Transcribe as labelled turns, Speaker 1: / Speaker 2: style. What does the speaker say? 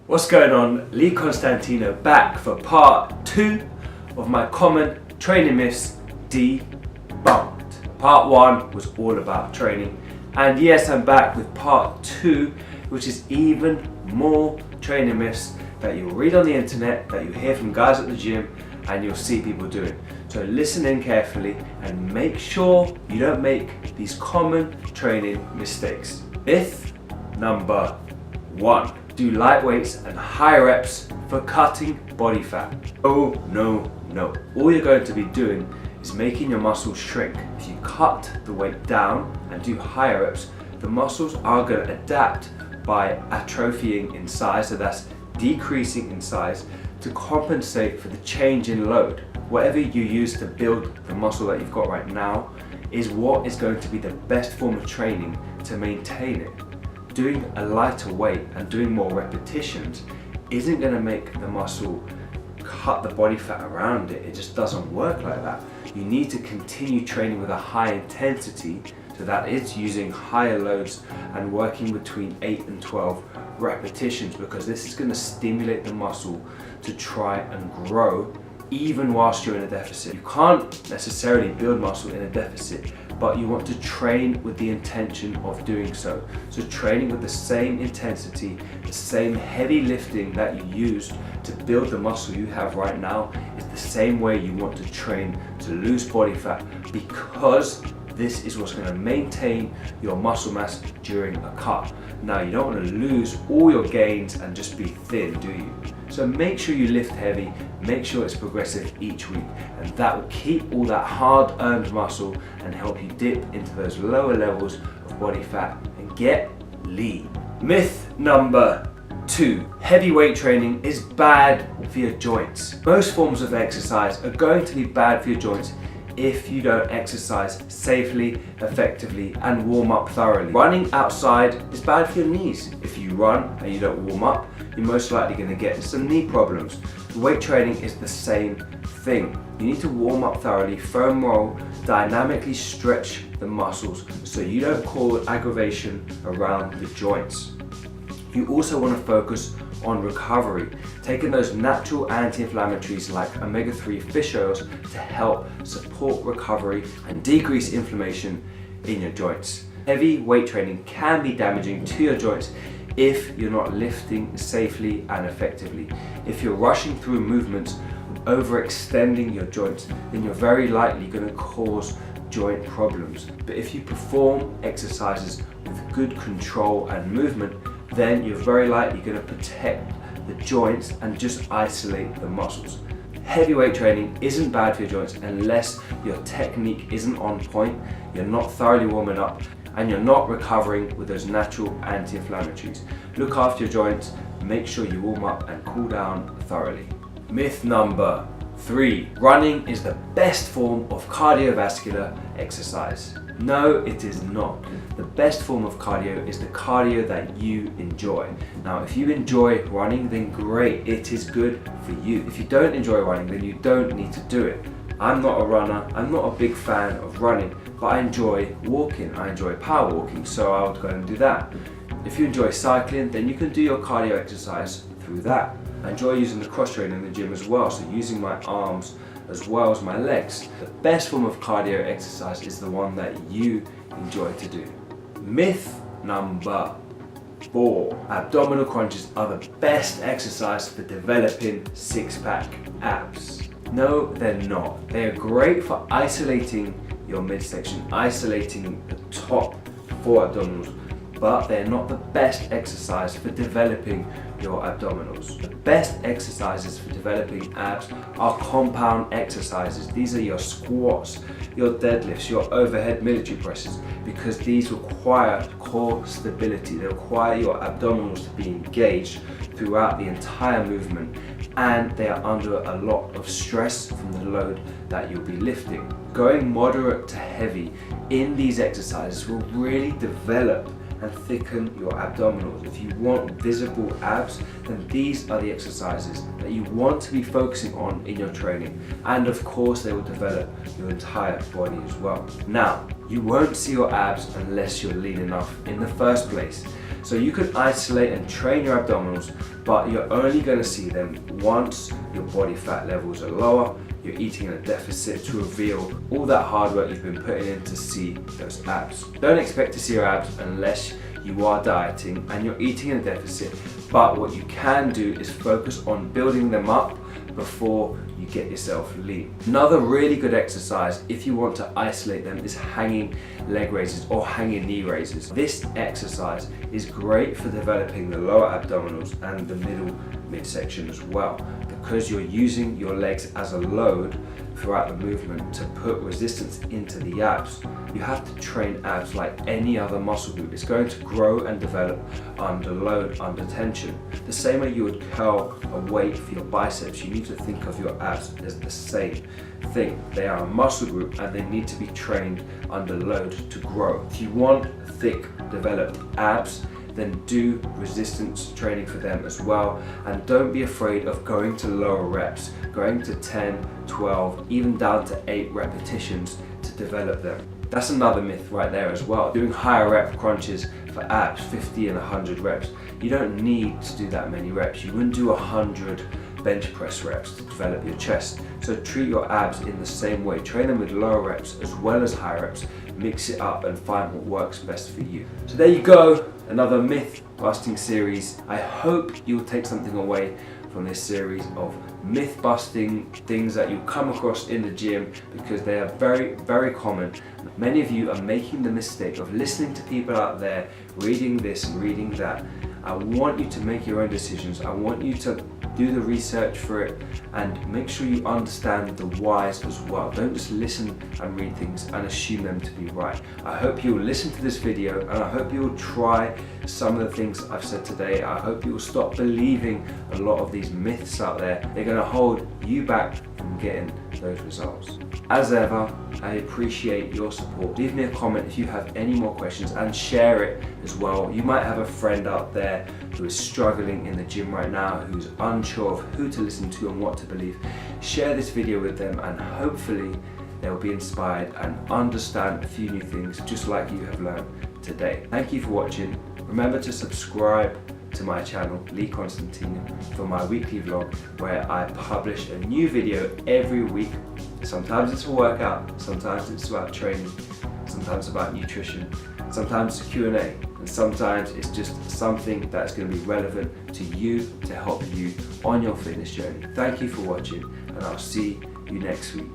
Speaker 1: What's going on? Lee Constantinou back for part 2 of my common training myths debunked. Part 1 was all about training, and yes, I'm back with part 2, which is even more training myths that you'll read on the internet, that you hear from guys at the gym, and you'll see people doing. So listen in carefully and make sure you don't make these common training mistakes. Myth number 1. Do light weights and high reps for cutting body fat. Oh no. All you're going to be doing is making your muscles shrink. If you cut the weight down and do higher reps, the muscles are going to adapt by atrophying in size, so that's decreasing in size, to compensate for the change in load. Whatever you use to build the muscle that you've got right now is what is going to be the best form of training to maintain it. Doing a lighter weight and doing more repetitions isn't going to make the muscle cut the body fat around it. It just doesn't work like that. You need to continue training with a high intensity, so that is using higher loads and working between 8 and 12 repetitions, because this is going to stimulate the muscle to try and grow even whilst you're in a deficit. You can't necessarily build muscle in a deficit, but you want to train with the intention of doing so. So training with the same intensity, the same heavy lifting that you used to build the muscle you have right now is the same way you want to train to lose body fat, because this is what's going to maintain your muscle mass during a cut. Now, you don't want to lose all your gains and just be thin, do you? So make sure you lift heavy, make sure it's progressive each week, and that will keep all that hard-earned muscle and help you dip into those lower levels of body fat and get lean. Myth number 2. Heavy weight training is bad for your joints. Most forms of exercise are going to be bad for your joints if you don't exercise safely, effectively, and warm up thoroughly. Running outside is bad for your knees. If you run and you don't warm up, you're most likely going to get some knee problems. Weight training is the same thing. You need to warm up thoroughly, foam roll, dynamically stretch the muscles so you don't cause aggravation around the joints. You also want to focus on recovery, taking those natural anti-inflammatories like omega-3 fish oils to help support recovery and decrease inflammation in your joints. Heavy weight training can be damaging to your joints if you're not lifting safely and effectively. If you're rushing through movements, overextending your joints, then you're very likely going to cause joint problems. But if you perform exercises with good control and movement, then you're very likely going to protect the joints and just isolate the muscles. Heavyweight training isn't bad for your joints unless your technique isn't on point, you're not thoroughly warming up, and you're not recovering with those natural anti-inflammatories. Look after your joints, make sure you warm up and cool down thoroughly. Myth number 3. Running is the best form of cardiovascular exercise. No, it is not. The best form of cardio is the cardio that you enjoy. Now, if you enjoy running, then great, it is good for you. If you don't enjoy running, then you don't need to do it. I'm not a runner, I'm not a big fan of running, but I enjoy walking, I enjoy power walking, so I would go and do that. If you enjoy cycling, then you can do your cardio exercise through that. I enjoy using the cross trainer in the gym as well, so using my arms as well as my legs. The best form of cardio exercise is the one that you enjoy to do. Myth number 4. Abdominal crunches are the best exercise for developing six-pack abs. No, they're not. They are great for isolating your midsection, isolating the top 4 abdominals, but they're not the best exercise for developing your abdominals. The best exercises for developing abs are compound exercises. These are your squats, your deadlifts, your overhead military presses, because these require core stability. They require your abdominals to be engaged throughout the entire movement, and they are under a lot of stress from the load that you'll be lifting. Going moderate to heavy in these exercises will really develop and thicken your abdominals. If you want visible abs, then these are the exercises that you want to be focusing on in your training, and of course they will develop your entire body as well. Now, you won't see your abs unless you're lean enough in the first place. So you can isolate and train your abdominals, but you're only going to see them once your body fat levels are lower, you're eating in a deficit to reveal all that hard work you've been putting in to see those abs. Don't expect to see your abs unless you are dieting and you're eating in a deficit, but what you can do is focus on building them up before you get yourself lean. Another really good exercise if you want to isolate them is hanging leg raises or hanging knee raises. This exercise is great for developing the lower abdominals and the middle midsection as well, because you're using your legs as a load throughout the movement to put resistance into the abs. You have to train abs like any other muscle group. It's going to grow and develop under load, under tension. The same way you would curl a weight for your biceps, you need to think of your abs as the same thing. They are a muscle group and they need to be trained under load to grow. If you want thick, developed abs, then do resistance training for them as well, and don't be afraid of going to lower reps, going to 10, 12, even down to 8 repetitions to develop them. That's another myth right there as well. Doing higher rep crunches for abs, 50 and 100 reps. You don't need to do that many reps. You wouldn't do 100 bench press reps to develop your chest. So treat your abs in the same way. Train them with lower reps as well as high reps. Mix it up and find what works best for you. So there you go, another myth busting series. I hope you'll take something away from this series of myth busting things that you come across in the gym, because they are very, very common. Many of you are making the mistake of listening to people out there, reading this and reading that. I want you to make your own decisions. I want you to do the research for it and make sure you understand the whys as well. Don't just listen and read things and assume them to be right. I hope you'll listen to this video and I hope you'll try some of the things I've said today. I hope you'll stop believing a lot of these myths out there. They're going to hold you back from getting those results. As ever, I appreciate your support. Leave me a comment if you have any more questions and share it as well. You might have a friend out there who is struggling in the gym right now, who's unsure of who to listen to and what to believe. Share this video with them and hopefully they'll be inspired and understand a few new things just like you have learned today. Thank you for watching. Remember to subscribe to my channel, Constantinou, for my weekly vlog where I publish a new video every week. Sometimes it's a workout, sometimes it's about training, sometimes about nutrition, sometimes it's a Q&A, and sometimes it's just something that's going to be relevant to you to help you on your fitness journey. Thank you for watching and I'll see you next week.